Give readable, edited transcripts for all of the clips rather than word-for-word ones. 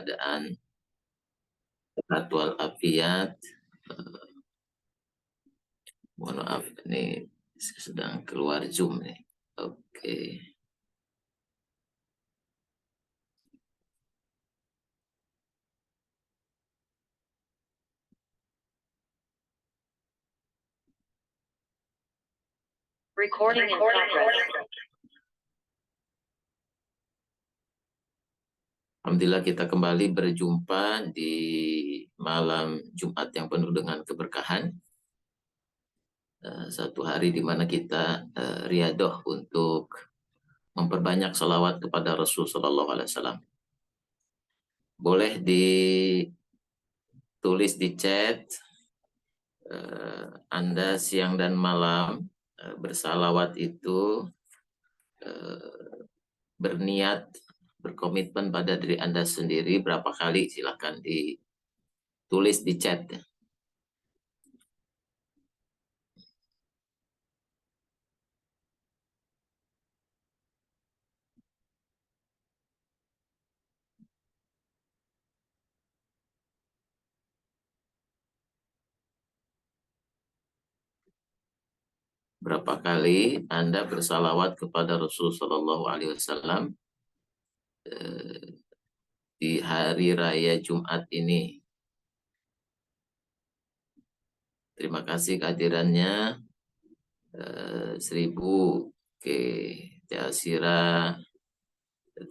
keadaan sehat walafiat. Mohon maaf, ini sedang keluar Zoom nih. Oke. Recording in progress. Alhamdulillah kita kembali berjumpa di malam Jumat yang penuh dengan keberkahan. Satu hari di mana kita riadoh untuk memperbanyak salawat kepada Rasul Sallallahu Alaihi Wasallam. Boleh ditulis di chat Anda siang dan malam bersalawat itu berniat, berkomitmen pada diri Anda sendiri berapa kali, silakan ditulis di chat. Berapa kali Anda bersalawat kepada Rasul Sallallahu Alaihi Wasallam di hari raya Jumat ini. Terima kasih kehadirannya. 1000 ke Jasira,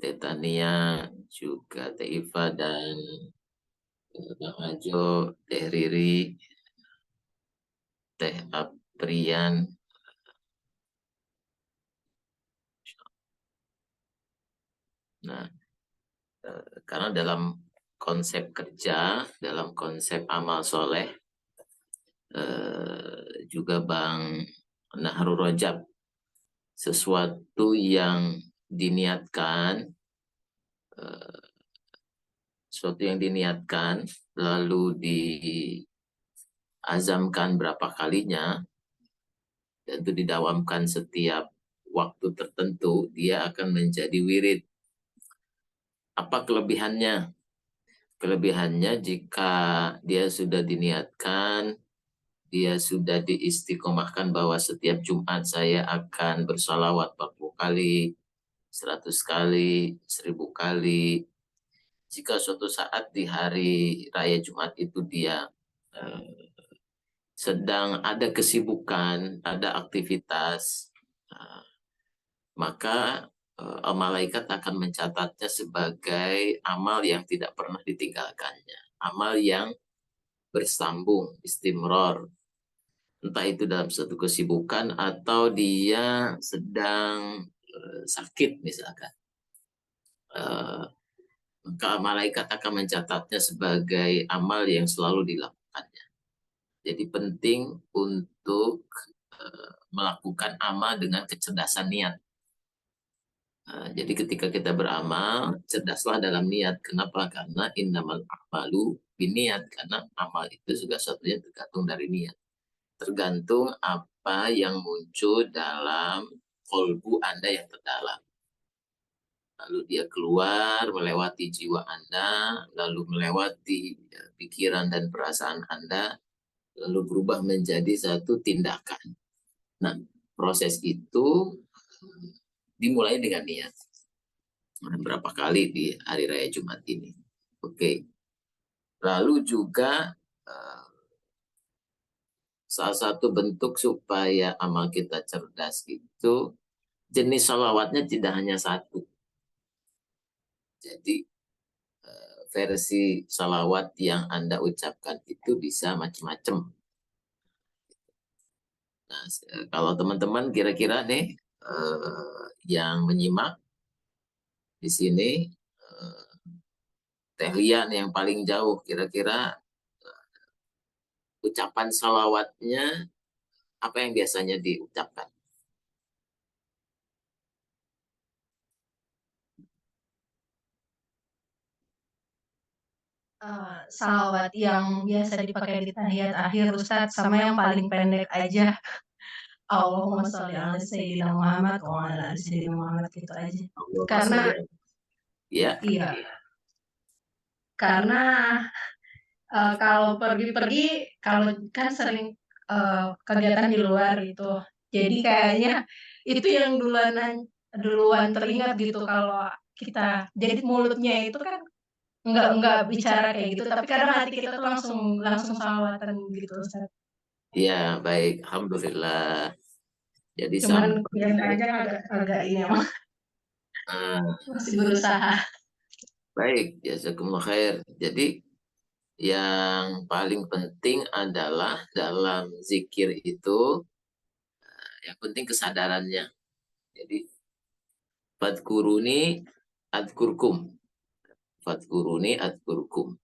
Teh Tania, juga Teh Iva dan Bang Ajo, Teh Riri, Teh Aprian. Nah, karena dalam konsep kerja, dalam konsep amal soleh, juga Bang Nahrul Rajab, sesuatu yang diniatkan, lalu diazamkan berapa kalinya, dan itu didawamkan setiap waktu tertentu, dia akan menjadi wirid. Apa kelebihannya? Kelebihannya jika dia sudah diniatkan, dia sudah diistiqomahkan bahwa setiap Jumat saya akan bersalawat 40 kali, 100 kali, 1000 kali. Jika suatu saat di hari raya Jumat itu dia sedang ada kesibukan, ada aktivitas, maka malaikat akan mencatatnya sebagai amal yang tidak pernah ditinggalkannya. Amal yang bersambung, istimror. Entah itu dalam satu kesibukan atau dia sedang sakit misalkan. Maka malaikat akan mencatatnya sebagai amal yang selalu dilakukannya. Jadi penting untuk melakukan amal dengan kecerdasan niat. Jadi ketika kita beramal, cerdaslah dalam niat. Kenapa? Karena innamal a'malu biniat. Karena amal itu juga satunya tergantung dari niat. Tergantung apa yang muncul dalam kolbu Anda yang terdalam. Lalu dia keluar melewati jiwa Anda, lalu melewati pikiran dan perasaan Anda, lalu berubah menjadi satu tindakan. Nah, proses itu dimulai dengan niat. Berapa kali di hari raya Jumat ini. Oke. Lalu juga salah satu bentuk supaya amal kita cerdas itu jenis salawatnya tidak hanya satu. Jadi versi salawat yang Anda ucapkan itu bisa macam-macam. Nah, kalau teman-teman kira-kira nih yang menyimak di sini, Teh Lian yang paling jauh, kira-kira ucapan salawatnya apa yang biasanya diucapkan? Salawat yang biasa dipakai di tahiyat akhir Ustadz, sama yang paling pendek aja. Allahumma sholli ala sayyidina Muhammad wa ala ali sayyidina Muhammad, gitu aja. Karena ya, iya. Karena, kalau pergi-pergi, kalau kan sering, kegiatan di luar gitu, jadi kayaknya itu yang duluan teringat gitu kalau kita jadi mulutnya itu kan nggak bicara kayak gitu, tapi kadang hati kita tuh langsung langsung shalawatan gitu, Ustaz. Ya, baik, alhamdulillah. Jadi Cuman sama. ya kadang agak agak ini emang Ah, masih berusaha. baik, jazakumullah khair. Jadi yang paling penting adalah dalam zikir itu yang penting kesadarannya. Jadi fadkuruni adkurkum, fadkuruni adkurkum.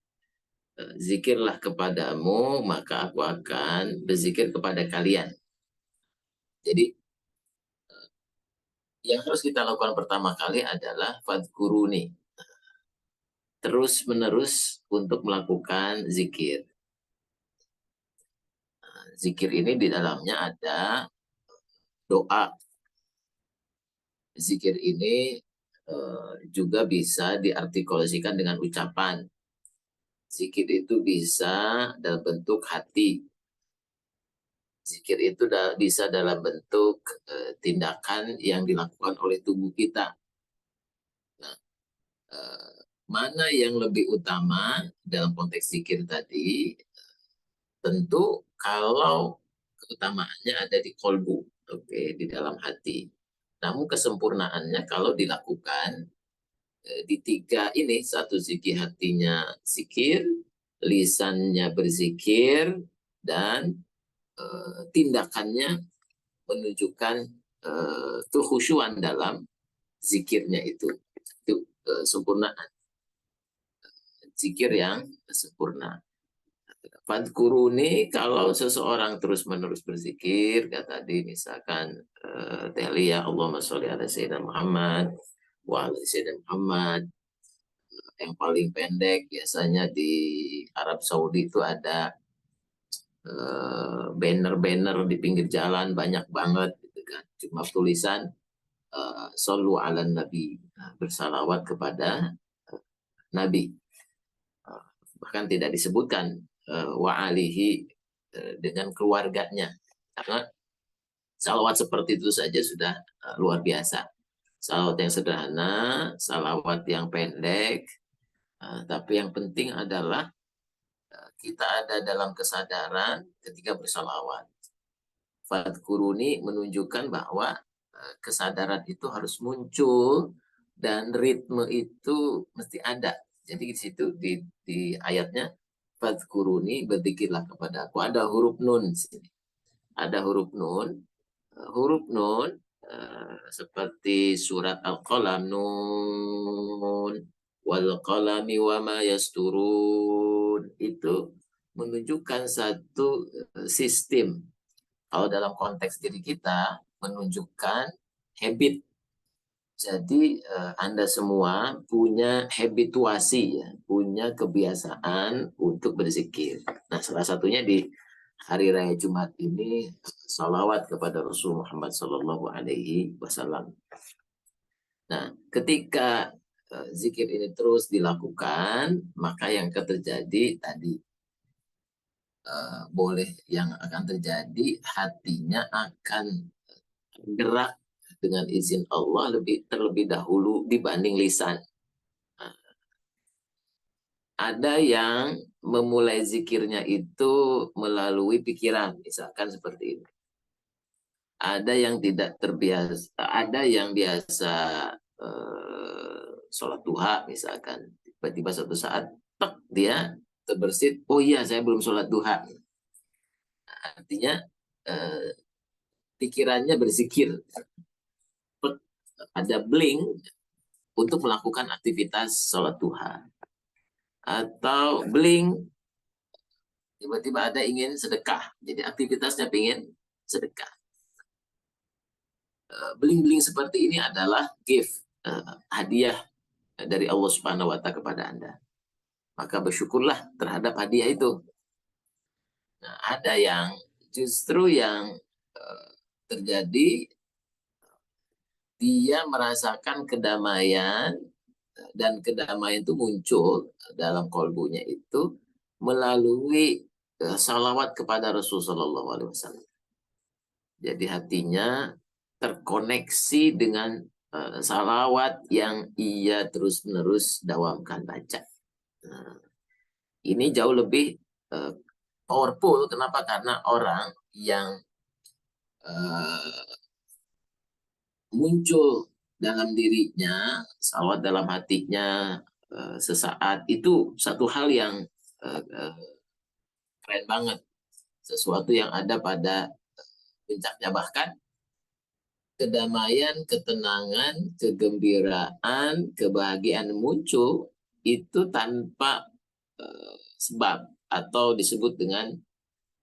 Zikirlah kepadamu, maka aku akan berzikir kepada kalian. Jadi yang harus kita lakukan pertama kali adalah fadkuruni. Terus menerus untuk melakukan zikir. Zikir ini di dalamnya ada doa. Zikir ini juga bisa diartikulasikan dengan ucapan. Zikir itu bisa dalam bentuk hati. Zikir itu bisa dalam bentuk tindakan yang dilakukan oleh tubuh kita. Nah, mana yang lebih utama dalam konteks zikir tadi? Tentu kalau keutamaannya ada di kolbu, oke, di dalam hati. Namun kesempurnaannya kalau dilakukan di tiga ini, satu zikir hatinya zikir, lisannya berzikir, dan tindakannya menunjukkan kekhusyuan dalam zikirnya itu. Itu sempurnaan zikir yang sempurna. Fadkuruni, kalau seseorang terus-menerus berzikir, kayak tadi misalkan Tehliya, Allahumma sholli ala Sayyidina Muhammad, wa ala Sayyidina Muhammad, yang paling pendek biasanya di Arab Saudi itu ada banner-banner di pinggir jalan banyak banget gitu kan, cuma tulisan Sallu ala Nabi, bersalawat kepada Nabi. Bahkan tidak disebutkan wa alihi dengan keluarganya, karena salawat seperti itu saja sudah luar biasa. Salawat yang sederhana, salawat yang pendek, tapi yang penting adalah kita ada dalam kesadaran ketika bersalawat. Fadkuruni menunjukkan bahwa kesadaran itu harus muncul dan ritme itu mesti ada. Jadi di situ di ayatnya fadkuruni, berzikirlah kepada aku. Ada huruf nun di sini. Ada huruf nun. Huruf nun seperti surat Al-Qalam, nun wal qalami wa ma yasturun, itu menunjukkan satu sistem. Kalau dalam konteks diri kita menunjukkan habit. Jadi Anda semua punya habituasi ya, punya kebiasaan untuk berzikir. Nah, salah satunya di hari raya Jumat ini salawat kepada Rasul Muhammad Sallallahu Alaihi Wasallam. Nah, ketika zikir ini terus dilakukan, maka yang terjadi tadi boleh yang akan terjadi, hatinya akan gerak dengan izin Allah terlebih dahulu dibanding lisan. Ada yang memulai zikirnya itu melalui pikiran, misalkan seperti ini. Ada yang tidak terbiasa, ada yang biasa sholat duha misalkan, tiba-tiba suatu saat dia terbersit, oh iya saya belum sholat duha. Artinya pikirannya berzikir, ada blink untuk melakukan aktivitas sholat duha. Atau blink, tiba-tiba ada ingin sedekah, jadi aktivitasnya ingin sedekah. Bling-bling seperti ini adalah gift, hadiah dari Allah Subhanahu wa Ta'ala kepada Anda. Maka bersyukurlah terhadap hadiah itu. Nah, ada yang justru yang terjadi, dia merasakan kedamaian dan kedamaian itu muncul dalam kolbunya itu melalui salawat kepada Rasulullah SAW. Jadi hatinya terkoneksi dengan salawat yang ia terus-menerus dawamkan baca. Nah, ini jauh lebih powerful. Kenapa? Karena orang yang muncul dalam dirinya, salawat dalam hatinya sesaat, itu satu hal yang keren banget. Sesuatu yang ada pada puncaknya. Bahkan kedamaian, ketenangan, kegembiraan, kebahagiaan muncul itu tanpa sebab, atau disebut dengan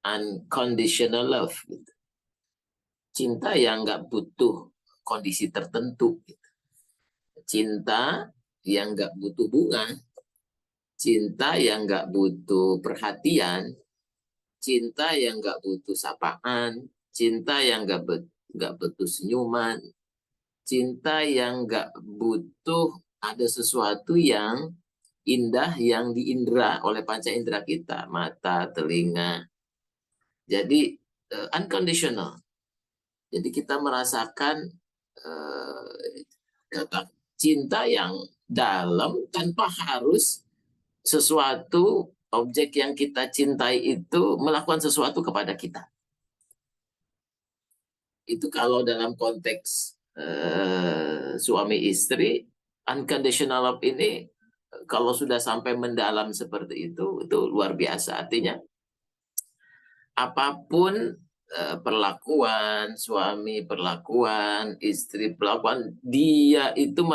unconditional love. Gitu. Cinta yang nggak butuh kondisi tertentu. Gitu. Cinta yang nggak butuh bunga, cinta yang nggak butuh perhatian, cinta yang nggak butuh sapaan, cinta yang nggak butuh senyuman, cinta yang nggak butuh ada sesuatu yang indah yang diindra oleh panca indera kita, mata, telinga. Jadi unconditional. Jadi kita merasakan cinta yang dalam tanpa harus sesuatu objek yang kita cintai itu melakukan sesuatu kepada kita. Itu kalau dalam konteks suami istri, unconditional love ini kalau sudah sampai mendalam seperti itu luar biasa. Artinya apapun perlakuan suami, perlakuan istri, perlakuan dia itu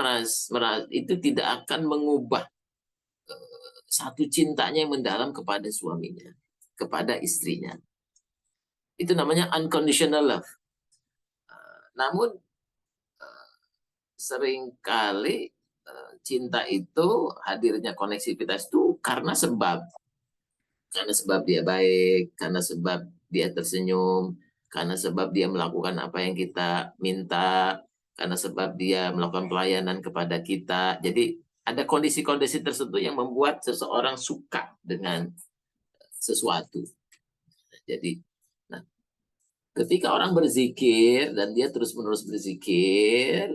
itu tidak akan mengubah satu cintanya yang mendalam kepada suaminya, kepada istrinya. Itu namanya unconditional love. Namun seringkali cinta itu hadirnya koneksivitas itu karena sebab dia baik, karena sebab dia tersenyum, karena sebab dia melakukan apa yang kita minta, karena sebab dia melakukan pelayanan kepada kita. Jadi ada kondisi-kondisi tertentu yang membuat seseorang suka dengan sesuatu. Jadi, nah, ketika orang berzikir dan dia terus-menerus berzikir,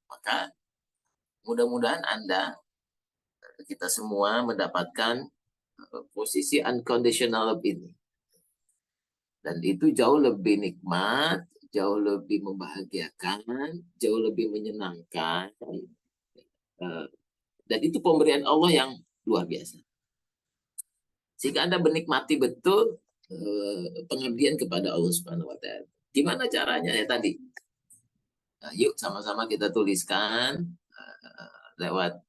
maka mudah-mudahan kita semua mendapatkan posisi unconditional love ini. Dan itu jauh lebih nikmat, jauh lebih membahagiakan, jauh lebih menyenangkan. Dan itu pemberian Allah yang luar biasa. Sehingga Anda menikmati betul pengabdian kepada Allah Subhanahu wa Ta'ala. Gimana caranya ya tadi? Yuk sama-sama kita tuliskan lewat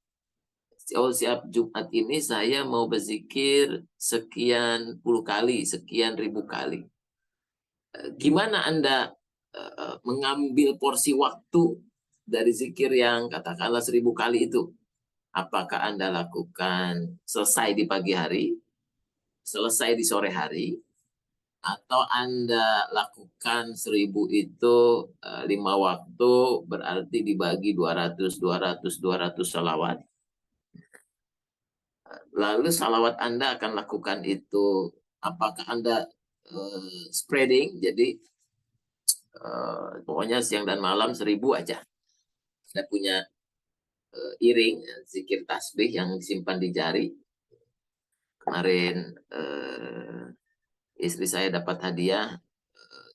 siap Jumat ini saya mau berzikir sekian puluh kali, sekian ribu kali. Gimana Anda mengambil porsi waktu dari zikir yang katakanlah 1000 kali itu? Apakah Anda lakukan selesai di pagi hari, selesai di sore hari, atau Anda lakukan 1000 itu 5 waktu, berarti dibagi 200 salawat. Lalu salawat Anda akan lakukan itu, apakah Anda spreading, jadi pokoknya siang dan malam 1000 aja. Saya punya iring, zikir tasbih yang disimpan di jari. Kemarin istri saya dapat hadiah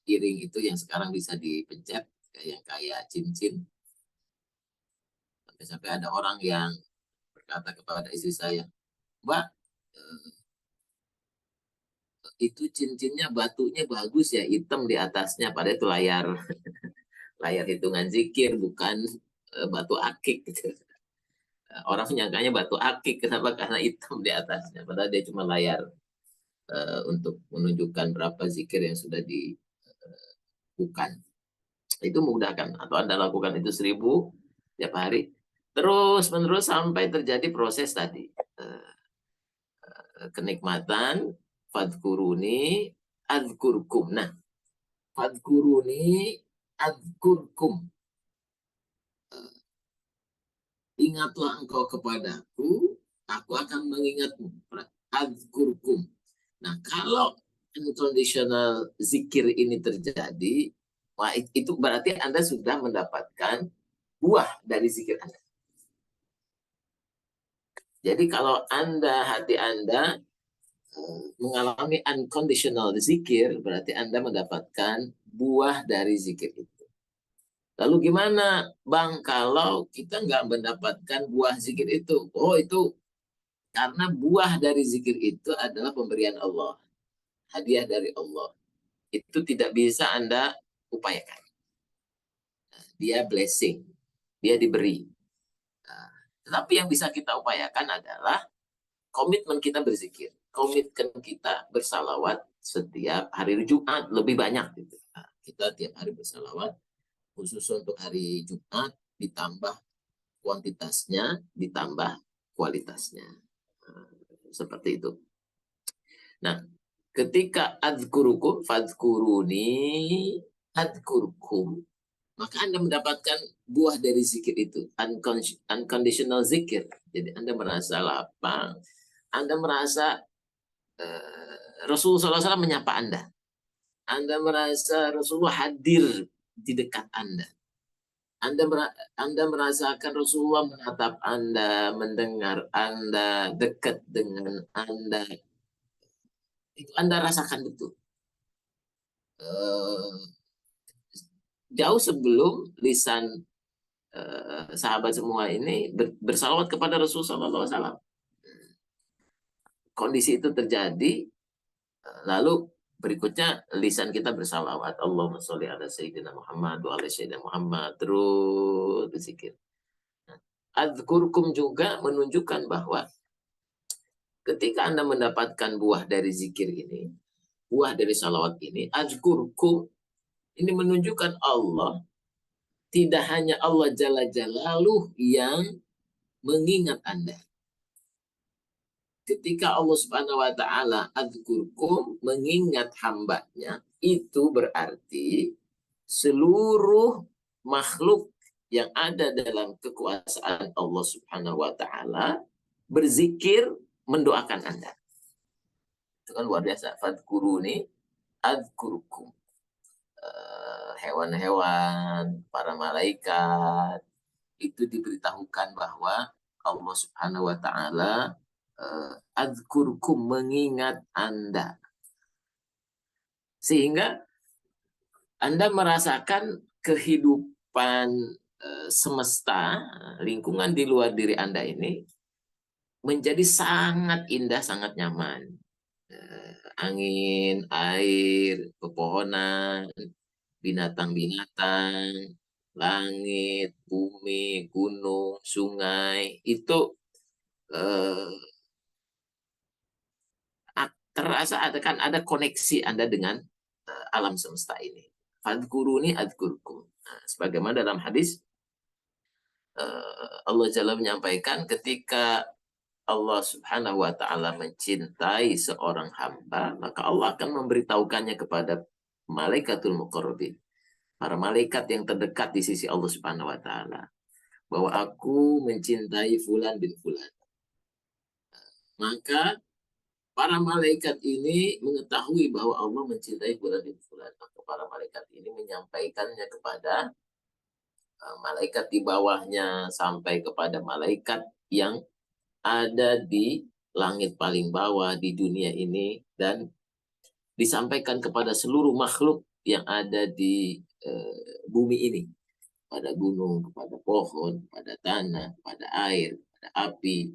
iring itu yang sekarang bisa dipencet, yang kayak cincin. Sampai ada orang yang berkata kepada istri saya, Mbak, itu cincinnya batunya bagus ya, hitam di atasnya, padahal itu layar hitungan zikir, bukan batu akik gitu. Orang menyangkanya batu akik, kenapa? Karena hitam di atasnya, padahal dia cuma layar untuk menunjukkan berapa zikir yang sudah dilakukan. Itu memudahkan. Atau Anda lakukan itu 1000 tiap hari, terus menerus sampai terjadi proses tadi, kenikmatan. Fadkuruni adzkurkum. Nah, fadkuruni adzkurkum. ingatlah engkau kepadaku, aku akan mengingatmu. Adzkurkum. Nah, kalau unconditional zikir ini terjadi, wah, itu berarti Anda sudah mendapatkan buah dari zikir Anda. Jadi kalau hati Anda mengalami unconditional zikir, berarti Anda mendapatkan buah dari zikir itu. Lalu gimana, Bang, kalau kita nggak mendapatkan buah zikir itu? Oh, itu karena buah dari zikir itu adalah pemberian Allah, hadiah dari Allah. Itu tidak bisa Anda upayakan. Dia blessing, dia diberi. Nah, tetapi yang bisa kita upayakan adalah komitmen kita berzikir, komitmen kita bersalawat setiap hari Jumat lebih banyak. Gitu. Nah, kita tiap hari bersalawat, khusus untuk hari Jumat ditambah kuantitasnya, ditambah kualitasnya. Seperti itu. Nah, ketika adzkurukum fadzkuruni adzkurukum, maka Anda mendapatkan buah dari zikir itu, unconditional zikir. Jadi Anda merasa lapang, Anda merasa Rasulullah SAW menyapa Anda. Anda merasa Rasulullah hadir di dekat Anda. Anda merasakan Rasulullah menatap Anda, mendengar Anda, dekat dengan Anda. Itu Anda rasakan betul. Jauh sebelum lisan sahabat semua ini bersalawat kepada Rasulullah SAW. Kondisi itu terjadi, lalu berikutnya lisan kita bersalawat. Allahumma sholli ala Sayyidina Muhammad wa ala Sayyidina Muhammad. Terus berzikir. Adzkurkum juga menunjukkan bahwa ketika Anda mendapatkan buah dari zikir ini, buah dari salawat ini, adzkurkum, ini menunjukkan Allah, tidak hanya Allah Jalla Jalaluh yang mengingat Anda. Ketika Allah Subhanahu wa taala adzkurkum, mengingat hambanya, itu berarti seluruh makhluk yang ada dalam kekuasaan Allah Subhanahu wa taala berzikir mendoakan Anda. Itu kan luar biasa. Fadkuruni adzkurkum. Hewan-hewan, para malaikat itu diberitahukan bahwa Allah Subhanahu wa taala adzkurkum, mengingat Anda. Sehingga Anda merasakan kehidupan semesta, lingkungan di luar diri Anda ini menjadi sangat indah, sangat nyaman. Angin, air, pepohonan, binatang-binatang, langit, bumi, gunung, sungai, itu terasa ada koneksi Anda dengan alam semesta ini. Fadkuruni adzkurkum. Nah, sebagaimana dalam hadis Allah Jalla menyampaikan, ketika Allah Subhanahu wa taala mencintai seorang hamba, maka Allah akan memberitahukannya kepada malaikatul muqarrabin, para malaikat yang terdekat di sisi Allah Subhanahu wa taala, bahwa aku mencintai fulan bin fulan. Maka para malaikat ini mengetahui bahwa Allah mencintai fulan bin fulan. Maka para malaikat ini menyampaikannya kepada malaikat di bawahnya, sampai kepada malaikat yang ada di langit paling bawah di dunia ini, dan disampaikan kepada seluruh makhluk yang ada di bumi ini, pada gunung, kepada pohon, pada tanah, pada air, pada api,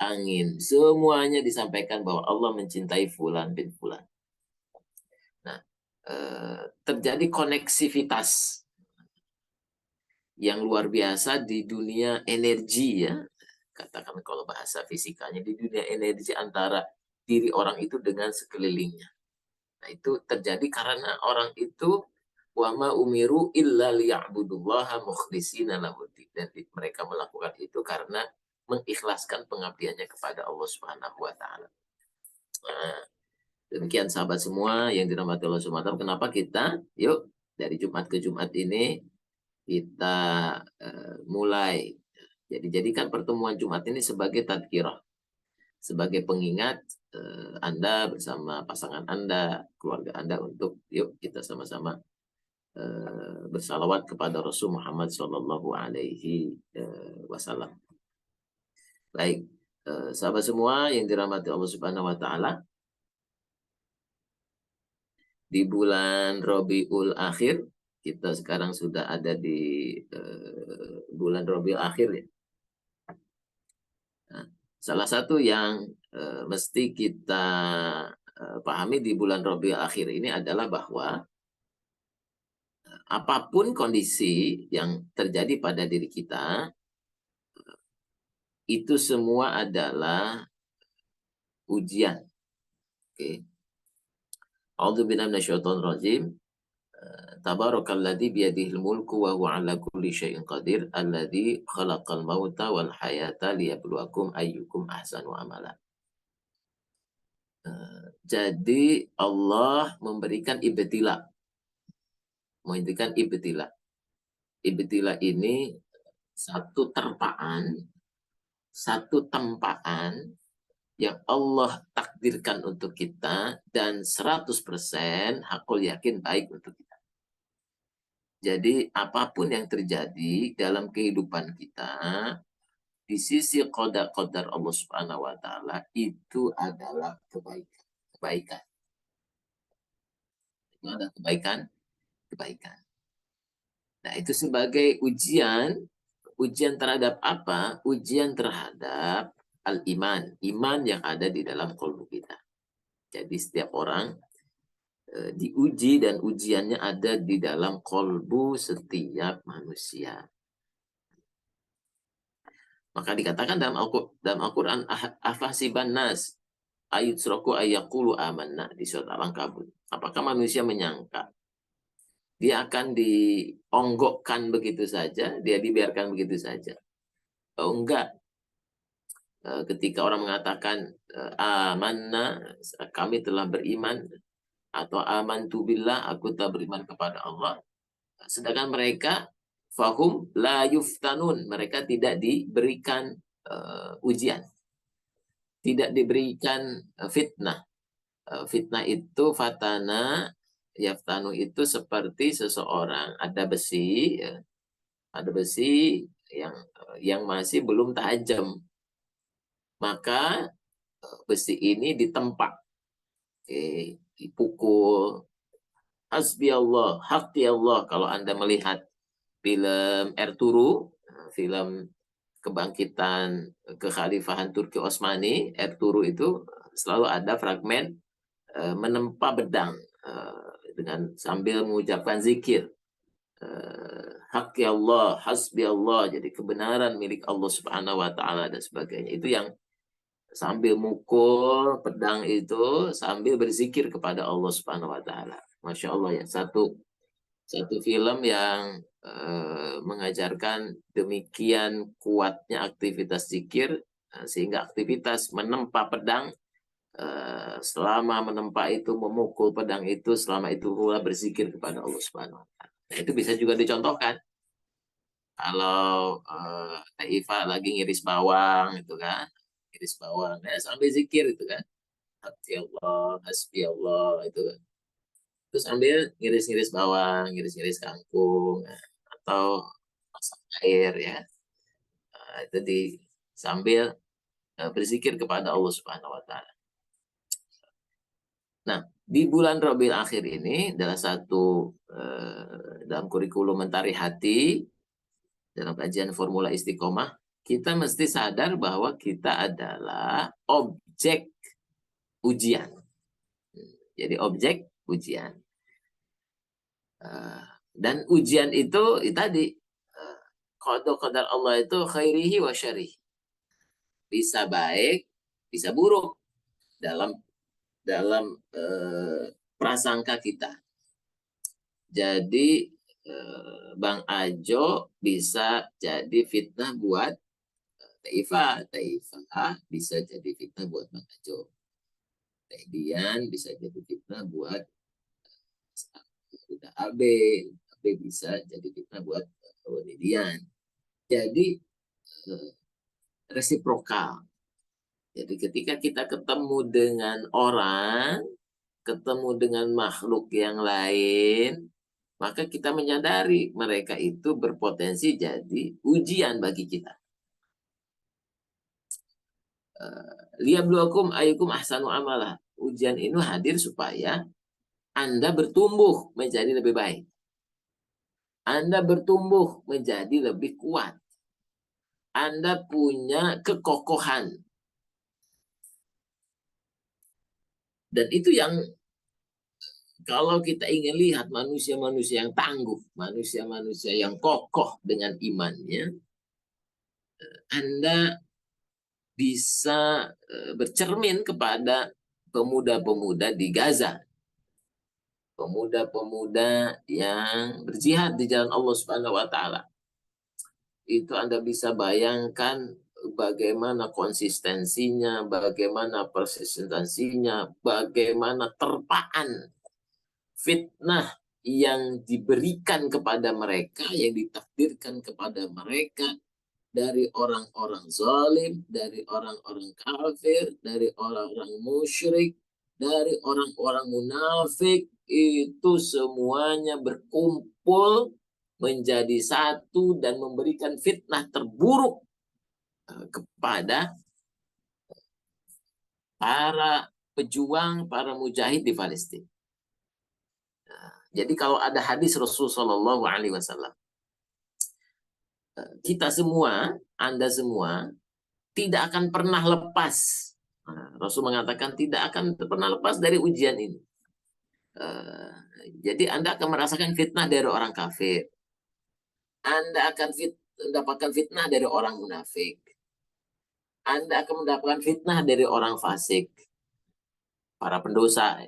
angin, semuanya disampaikan bahwa Allah mencintai fulan bin fulan. Nah, terjadi koneksivitas yang luar biasa di dunia energi, ya, katakan kalau bahasa fisikanya, di dunia energi antara diri orang itu dengan sekelilingnya. Nah, itu terjadi karena orang itu wa ma umiru illa liya'budullaha mukhlishina lahuddin, dan mereka melakukan itu karena mengikhlaskan pengabdiannya kepada Allah Subhanahu wa taala. Nah, demikian sahabat semua yang dirahmati Allah Subhanahu wa taala, kenapa kita yuk dari Jumat ke Jumat ini kita mulai Jadi jadikan pertemuan Jumat ini sebagai tadkirah, sebagai pengingat Anda bersama pasangan Anda, keluarga Anda untuk yuk kita sama-sama bersalawat kepada Rasul Muhammad Shallallahu Alaihi Wasallam. Baik, sahabat semua yang dirahmati Allah Subhanahu Wa Taala, di bulan Rabiul Akhir, kita sekarang sudah ada di bulan Rabiul Akhir ya. Nah, salah satu yang mesti kita pahami di bulan Rabiul Akhir ini adalah bahwa apapun kondisi yang terjadi pada diri kita, itu semua adalah ujian. Oke. A'udzubillahi minasyaitonir rajim. Tabarakalladzi biyadihil mulku wa huwa ala kulli syai'in qadir alladzi khalaqal mauta wal hayata liyabluwakum ayyukum ahsanu amala. Jadi Allah memberikan ibtila. Memberikan ibtila. Ibtila ini satu tempaan yang Allah takdirkan untuk kita dan 100% hakul yakin baik untuk kita. Jadi apapun yang terjadi dalam kehidupan kita, di sisi qadar Allah Subhanahu wa Ta'ala, itu adalah kebaikan. Itu adalah kebaikan. Nah, itu sebagai ujian terhadap apa? Ujian terhadap al-iman, iman yang ada di dalam qalbu kita. Jadi setiap orang diuji dan ujiannya ada di dalam qalbu setiap manusia. Maka dikatakan dalam Al-Quran, afasiban nas ayutsraku ayyaqulu amanna, di surat Al-Ankabut. Apakah manusia menyangka dia akan dionggokkan begitu saja, dia dibiarkan begitu saja? Oh, enggak. Ketika orang mengatakan amanna, kami telah beriman, atau amantu billah, aku telah beriman kepada Allah, sedangkan mereka fahum la yuftanun, mereka tidak diberikan ujian, tidak diberikan fitnah. Fitnah itu fatana, yaftanu itu seperti seseorang ada besi yang masih belum tajam, maka besi ini ditempa, dipukul. Hasbi Allah, haqi Allah. Kalau Anda melihat film Ertuğrul, film kebangkitan kekhalifahan Turki Utsmani, Ertuğrul itu selalu ada fragmen menempa pedang dengan sambil mengucapkan zikir. Haqi Allah, hasbi Allah, jadi kebenaran milik Allah Subhanahu wa Ta'ala dan sebagainya. Itu yang sambil mukul pedang itu sambil berzikir kepada Allah Subhanahu wa Ta'ala. Masya Allah ya, satu film yang mengajarkan demikian kuatnya aktivitas zikir, sehingga aktivitas menempa pedang, selama menempa itu, memukul pedang itu, selama itu pula berzikir kepada Allah Subhanahu wa Ta'ala. Nah, itu bisa juga dicontohkan kalau Iva lagi ngiris bawang itu kan, ngiris bawang ya, sambil zikir itu kan, hasbi Allah, hasbi Allah itu kan. Terus sambil ngiris-ngiris bawang, ngiris-ngiris kangkung, atau masak air ya, itu sambil berzikir kepada Allah Subhanahu wa Ta'ala. Nah, di bulan Rabiul Akhir ini adalah satu dalam kurikulum Mentari Hati, dalam kajian formula istiqomah, kita mesti sadar bahwa kita adalah objek ujian. Jadi objek ujian. Dan ujian itu tadi qadar Allah itu khairihi wa syarihi. Bisa baik, bisa buruk dalam prasangka kita. Jadi Bang Ajo bisa jadi fitnah buat Taifah bisa jadi fitnah buat Bang Ajo. Dian bisa jadi fitnah buat AB bisa jadi fitnah buat Dian. Jadi resiprokal. Jadi ketika kita ketemu dengan orang, ketemu dengan makhluk yang lain, maka kita menyadari mereka itu berpotensi jadi ujian bagi kita. Liyabluwakum ayyukum ahsanu amala. Ujian ini hadir supaya Anda bertumbuh menjadi lebih baik. Anda bertumbuh menjadi lebih kuat. Anda punya kekokohan. Dan itu yang kalau kita ingin lihat manusia-manusia yang tangguh, manusia-manusia yang kokoh dengan imannya, Anda bisa bercermin kepada pemuda-pemuda di Gaza. Pemuda-pemuda yang berjihad di jalan Allah Subhanahu wa taala. Itu Anda bisa bayangkan bagaimana konsistensinya, bagaimana persistensinya, bagaimana terpaan fitnah yang diberikan kepada mereka, yang ditakdirkan kepada mereka dari orang-orang zalim, dari orang-orang kafir, dari orang-orang musyrik, dari orang-orang munafik, itu semuanya berkumpul menjadi satu dan memberikan fitnah terburuk kepada para pejuang, para mujahid di Palestina. Jadi kalau ada hadis Rasulullah SAW, kita semua, Anda semua, tidak akan pernah lepas. Rasul mengatakan tidak akan pernah lepas dari ujian ini. Jadi Anda akan merasakan fitnah dari orang kafir. Anda akan mendapatkan fitnah dari orang munafik. Anda akan mendapatkan fitnah dari orang fasik, para pendosa.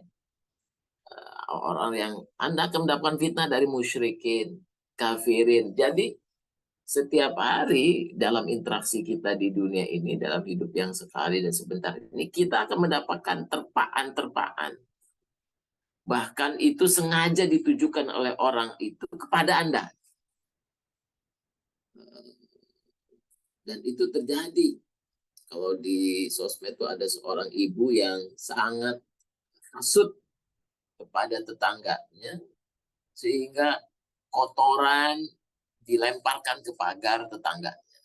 Orang yang Anda akan mendapatkan fitnah dari musyrikin, kafirin. Jadi setiap hari dalam interaksi kita di dunia ini, dalam hidup yang sekali dan sebentar ini, kita akan mendapatkan terpaan-terpaan. Bahkan itu sengaja ditujukan oleh orang itu kepada Anda. Dan itu terjadi. Kalau di sosmed itu ada seorang ibu yang sangat hasut kepada tetangganya, sehingga kotoran dilemparkan ke pagar tetangganya.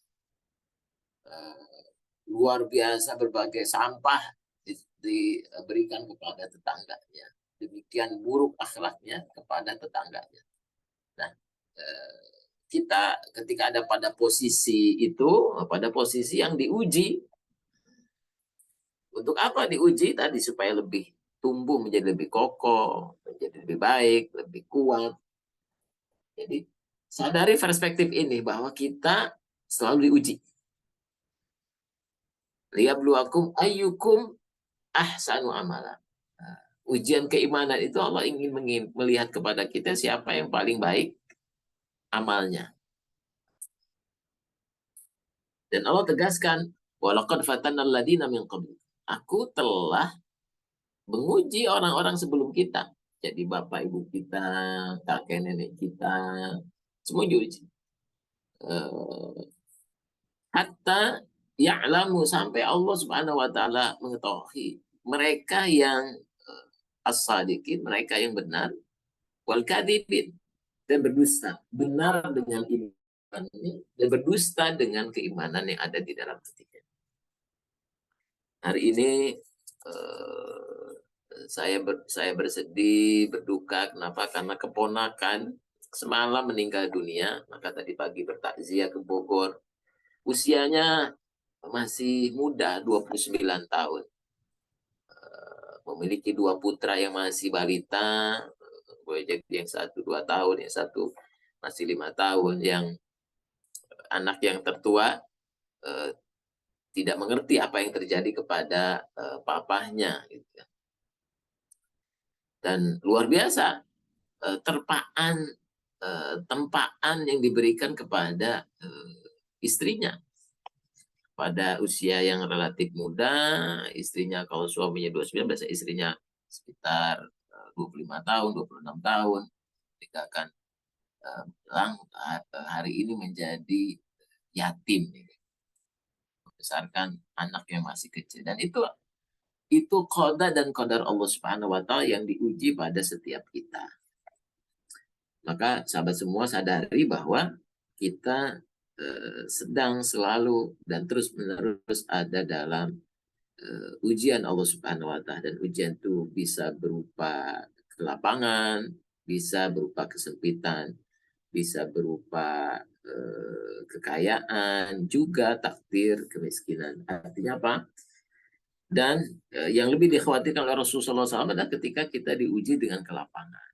Luar biasa berbagai sampah diberikan kepada tetangganya. Demikian buruk akhlaknya kepada tetangganya. Nah, kita ketika ada pada posisi itu, pada posisi yang diuji, untuk apa diuji tadi? Supaya lebih tumbuh menjadi lebih kokoh, menjadi lebih baik, lebih kuat. Jadi sadari perspektif ini bahwa kita selalu diuji. Liyabluwakum ayyukum ahsanu amala. Ujian keimanan itu Allah ingin melihat kepada kita siapa yang paling baik amalnya. Dan Allah tegaskan, walaqad fatanna alladziina min qabl. Aku telah menguji orang-orang sebelum kita. Jadi bapak ibu kita, kakek nenek kita, semua diuji. Hatta ya'lamu, sampai Allah Subhanahu wa taala mengetahui mereka yang as-sadiqin, mereka yang benar, wal kadzibin, dan berdusta. Benar dengan imannya dan berdusta dengan keimanan yang ada di dalam hatinya. Hari ini saya bersedih, berduka. Kenapa? Karena keponakan semalam meninggal dunia. Maka tadi pagi bertakziah ke Bogor. Usianya masih muda, 29 tahun. Memiliki 2 putra yang masih balita. Boleh jadi yang 1-2 tahun, yang satu masih 5 tahun. Yang anak yang tertua tidak mengerti apa yang terjadi kepada papahnya. Gitu. Dan luar biasa tempaan yang diberikan kepada istrinya pada usia yang relatif muda. Istrinya kalau suaminya 29, biasanya istrinya sekitar 25 tahun, 26 tahun. Ketika akan bilang hari ini menjadi yatim. membesarkan anak yang masih kecil. Dan itu qada dan qadar Allah Subhanahu wa taala yang diuji pada setiap kita. Maka sahabat semua sadari bahwa kita sedang selalu dan terus-menerus ada dalam ujian Allah Subhanahu wa taala, dan ujian itu bisa berupa kelapangan, bisa berupa kesempitan, bisa berupa kekayaan, juga takdir kemiskinan. Artinya apa? Dan yang lebih dikhawatirkan oleh Rasulullah SAW adalah ketika kita diuji dengan kelapangan.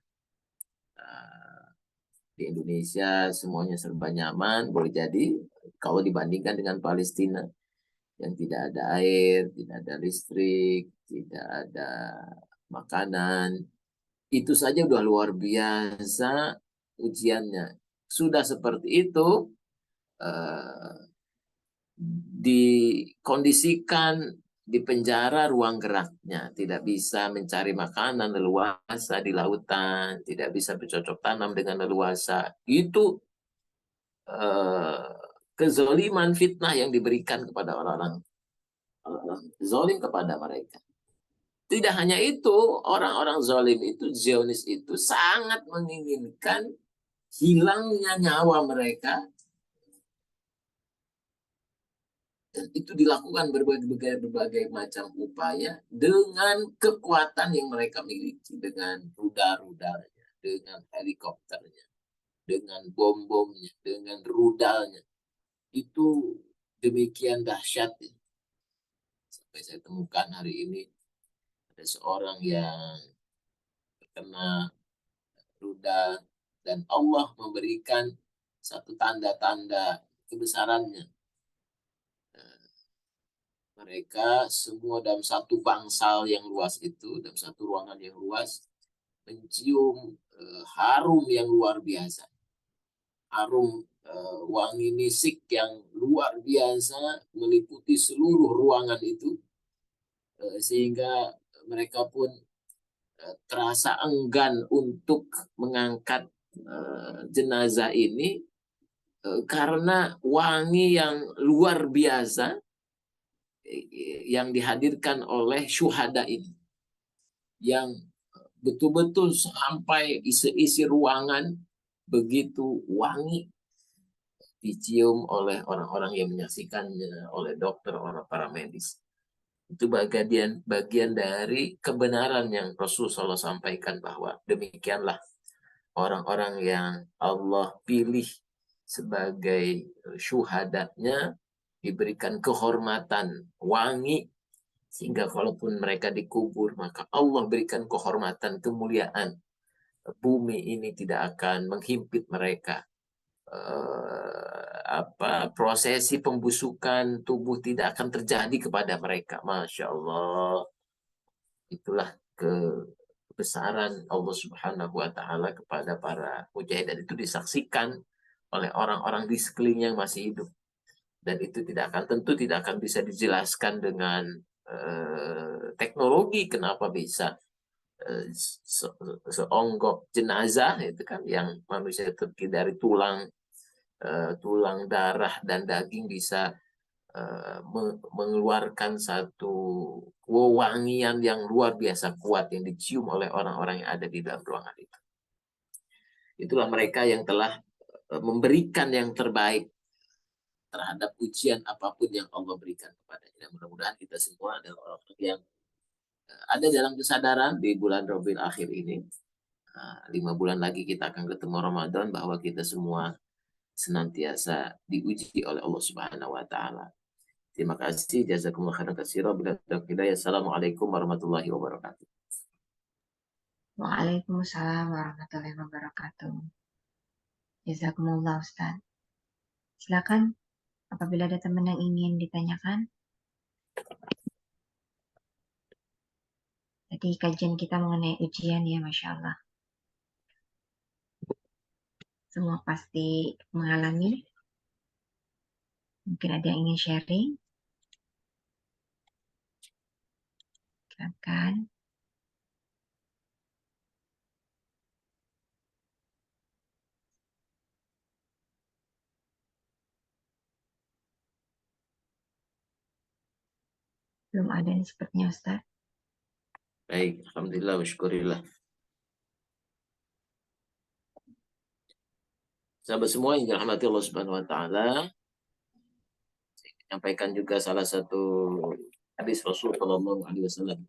Di Indonesia semuanya serba nyaman, boleh jadi kalau dibandingkan dengan Palestina yang tidak ada air, tidak ada listrik, tidak ada makanan, itu saja udah luar biasa ujiannya. Sudah seperti itu, dikondisikan di penjara ruang geraknya, tidak bisa mencari makanan leluasa di lautan, tidak bisa bercocok tanam dengan leluasa. Itu kezoliman, fitnah yang diberikan kepada orang-orang zolim kepada mereka. Tidak hanya itu, orang-orang zolim itu, Zionis itu sangat menginginkan hilangnya nyawa mereka, dan itu dilakukan berbagai macam upaya dengan kekuatan yang mereka miliki, dengan rudal-rudalnya, dengan helikopternya, dengan bom-bomnya, dengan rudalnya. Itu demikian dahsyatnya. Sampai saya temukan hari ini ada seorang yang terkena rudal, dan Allah memberikan satu tanda-tanda kebesarannya. Mereka semua dalam satu bangsal yang luas itu, dalam satu ruangan yang luas, mencium harum yang luar biasa. Harum wangi misik yang luar biasa meliputi seluruh ruangan itu, sehingga mereka pun terasa enggan untuk mengangkat jenazah ini karena wangi yang luar biasa yang dihadirkan oleh syuhada ini, yang betul-betul sampai isi ruangan begitu wangi, dicium oleh orang-orang yang menyaksikannya, oleh dokter, orang para medis. Itu bagian dari kebenaran yang Rasulullah SAW sampaikan, bahwa demikianlah orang-orang yang Allah pilih sebagai syuhadanya, diberikan kehormatan wangi, sehingga kalaupun mereka dikubur, maka Allah berikan kehormatan, kemuliaan. Bumi ini tidak akan menghimpit mereka. Prosesi pembusukan tubuh tidak akan terjadi kepada mereka. Masya Allah. Itulah kebesaran Allah Subhanahu wa taala kepada para mujahid, dan itu disaksikan oleh orang-orang di sekeliling yang masih hidup. Dan itu tentu tidak akan bisa dijelaskan dengan teknologi kenapa bisa seonggok jenazah itu kan, yang manusia terdiri dari tulang, darah dan daging, bisa mengeluarkan satu wewangian yang luar biasa kuat yang dicium oleh orang-orang yang ada di dalam ruangan itu. Itulah mereka yang telah memberikan yang terbaik terhadap ujian apapun yang Allah berikan kepadanya. Dan mudah-mudahan kita semua adalah orang yang ada dalam kesadaran di bulan Rabiul Akhir ini. 5 bulan lagi kita akan ketemu Ramadan, bahwa kita semua senantiasa diuji oleh Allah Subhanahu wa taala. Terima kasih. Jazakumullah khairan katsiran. Assalamualaikum warahmatullahi wabarakatuh. Waalaikumsalam warahmatullahi wabarakatuh. Jazakumullah Ustaz. Silakan apabila ada teman yang ingin ditanyakan. Tadi kajian kita mengenai ujian ya, Masya Allah. Semua pasti mengalami. Mungkin ada yang ingin sharing. Silakan. Belum ada nih sepertinya Ustaz. Baik, alhamdulillah wa syukurillah. Sahabat semua yang dirahmati Allah Subhanahu wa taala, saya menyampaikan juga salah satu hadis Rasul sallallahu alaihi wasallam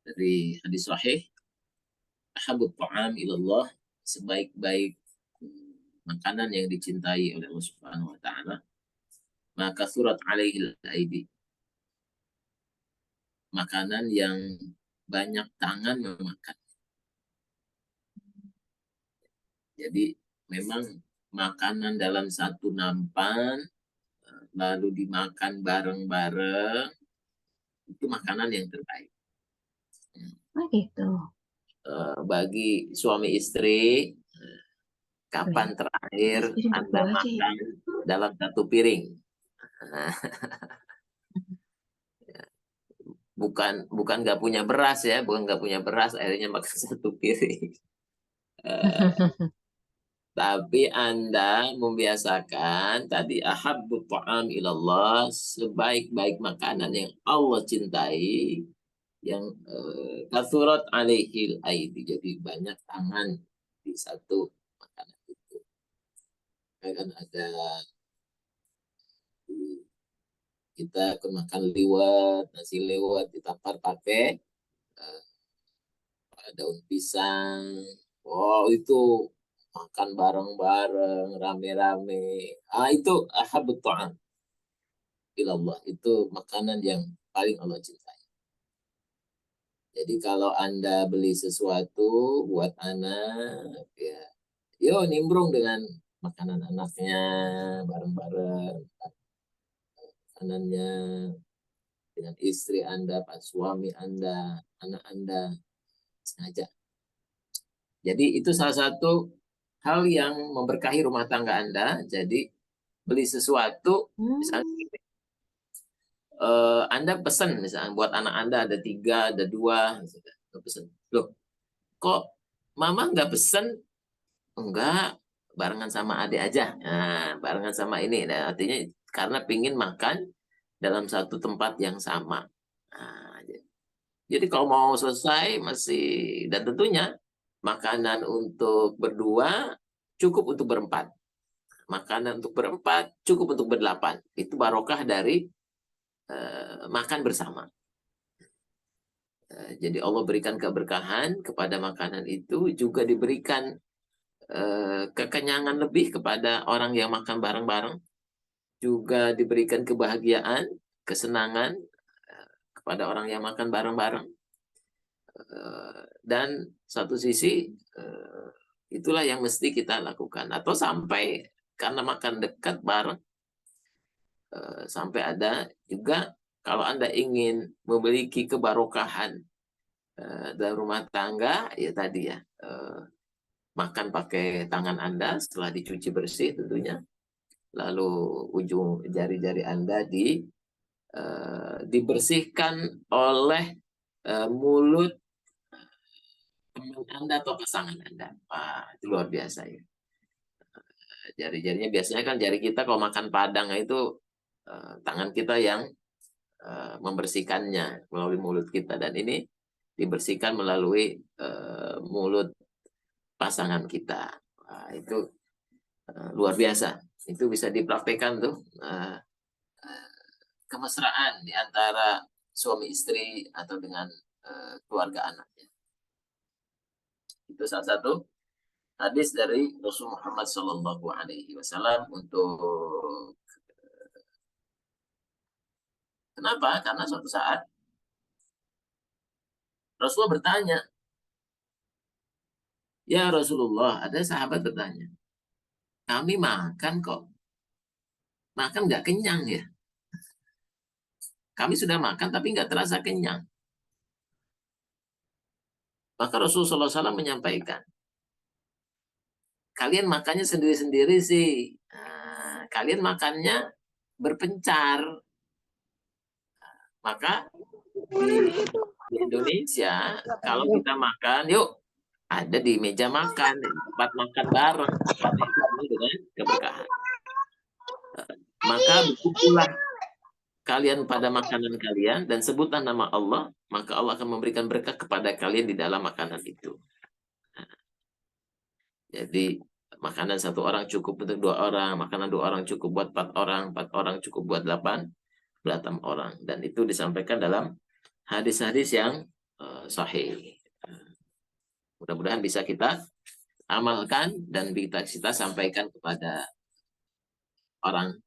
dari hadis sahih, ahabut ta'am ilallah, sebaik-baik makanan yang dicintai oleh Allah Subhanahu wa taala, maka surat alaihil aidi, makanan yang banyak tangan memakan. Jadi memang makanan dalam satu nampan lalu dimakan bareng-bareng itu makanan yang terbaik. Oh gitu. Bagi suami istri, kapan terakhir Piring Anda berdua aja ya. makan dalam satu piring? Bukan nggak punya beras ya, bukan nggak punya beras akhirnya makan satu piring. Tapi Anda membiasakan tadi ahabbut ta'am ilallah, sebaik-baik makanan yang Allah cintai, yang kathurat alaihil aidi, jadi banyak tangan di satu makanan itu. Kan ada kita makan liwet, nasi liwet ditampar pakai daun pisang. Wow, itu makan bareng-bareng, rame-rame. Itu ahabbut ta'am ilallah. Itu makanan yang paling Allah cintai. Jadi kalau Anda beli sesuatu buat anak, ya, yo nimbrung dengan makanan anaknya, bareng-bareng. Makanannya dengan istri Anda, Pak suami Anda, anak Anda, sengaja. Jadi itu salah satu hal yang memberkahi rumah tangga Anda. Jadi beli sesuatu, misalnya Anda pesan misalnya buat anak Anda ada 3, ada 2, misalnya, pesan. Loh, kok Mama nggak pesan? Enggak, barengan sama adik aja. Nah, barengan sama ini. Nah, artinya karena pingin makan dalam satu tempat yang sama. Nah, jadi kalau mau selesai masih, dan tentunya makanan untuk berdua cukup untuk berempat. Makanan untuk berempat cukup untuk berdelapan. Itu barokah dari makan bersama. Jadi Allah berikan keberkahan kepada makanan itu, juga diberikan kekenyangan lebih kepada orang yang makan bareng-bareng, juga diberikan kebahagiaan, kesenangan kepada orang yang makan bareng-bareng. Dan satu sisi itulah yang mesti kita lakukan. Atau sampai karena makan dekat bareng, sampai ada juga kalau Anda ingin memiliki kebarokahan dalam rumah tangga, ya tadi ya, makan pakai tangan Anda setelah dicuci bersih tentunya, lalu ujung jari-jari Anda dibersihkan oleh mulut teman Anda atau pasangan Anda. Wah, itu luar biasa ya. Jari-jarinya biasanya kan jari kita kalau makan padang itu tangan kita yang membersihkannya melalui mulut kita, dan ini dibersihkan melalui mulut pasangan kita. Nah, itu luar biasa. Itu bisa dipraktekkan tuh kemesraan di antara suami istri atau dengan keluarga anaknya. Itu salah satu hadis dari Rasul Muhammad Sallallahu Alaihi Wasallam. Untuk kenapa? Karena suatu saat Rasulullah bertanya, ya Rasulullah, ada sahabat bertanya, kami makan kok, makan nggak kenyang ya. Kami sudah makan tapi nggak terasa kenyang. Maka Rasulullah SAW menyampaikan, kalian makannya sendiri-sendiri sih. Nah, kalian makannya berpencar. Maka di Indonesia, kalau kita makan, yuk ada di meja makan, di tempat makan bareng, karena itu dengan keberkahan. Maka berkumpullah kalian pada makanan kalian dan sebutlah nama Allah, maka Allah akan memberikan berkah kepada kalian di dalam makanan itu. Jadi makanan 1 orang cukup untuk 2 orang, makanan 2 orang cukup buat 4 orang cukup buat 8 orang. Dan itu disampaikan dalam hadis-hadis yang sahih. Mudah-mudahan bisa kita amalkan dan kita sampaikan kepada orang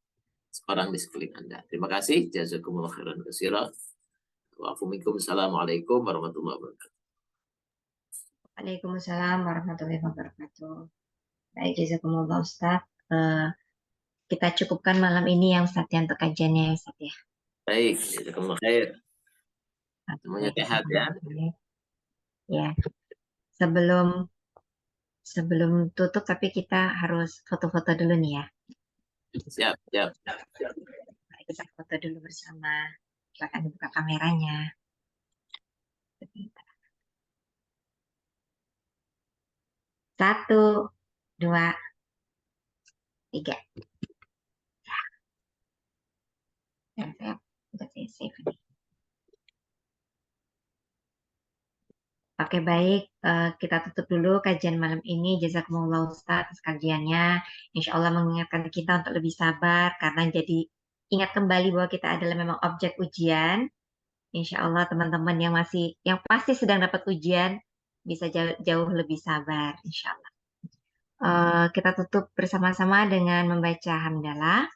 di sekeliling Anda. Terima kasih. Jazakumullah khairan katsira. Assalamualaikum warahmatullahi wabarakatuh. Waalaikumsalam warahmatullahi wabarakatuh. Baik, jazakumullah Ustaz. Kita cukupkan malam ini yang Ustaz untuk kajiannya ya Ustaz ya. Baik, jazakumullah khair. Semuanya sehat ya. Ya. Sebelum tutup tapi kita harus foto-foto dulu nih ya. Siap. Mari kita foto dulu bersama. Silakan dibuka kameranya. 1, 2, 3. Dan saya sudah save ini. Oke, baik. Kita tutup dulu kajian malam ini. Jazakumullah Ustaz atas kajiannya. Insya Allah mengingatkan kita untuk lebih sabar karena jadi ingat kembali bahwa kita adalah memang objek ujian. Insya Allah teman-teman yang pasti sedang dapat ujian bisa jauh lebih sabar. Insya Allah. Kita tutup bersama-sama dengan membaca hamdalah.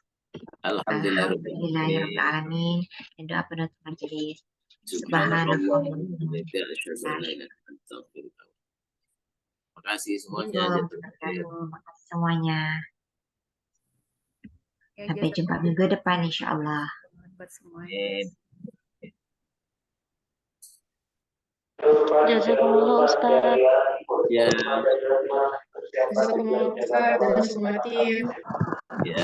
Alhamdulillahirrahmanirrahim. Dan doa penutup majelis. Subhanallah. Terima kasih semuanya. Terima kasih semuanya. Sampai jumpa minggu depan insya Allah. Jazakumullah Ustaz. Ya. Jazakumullah Ustaz dan semua tim. Ya.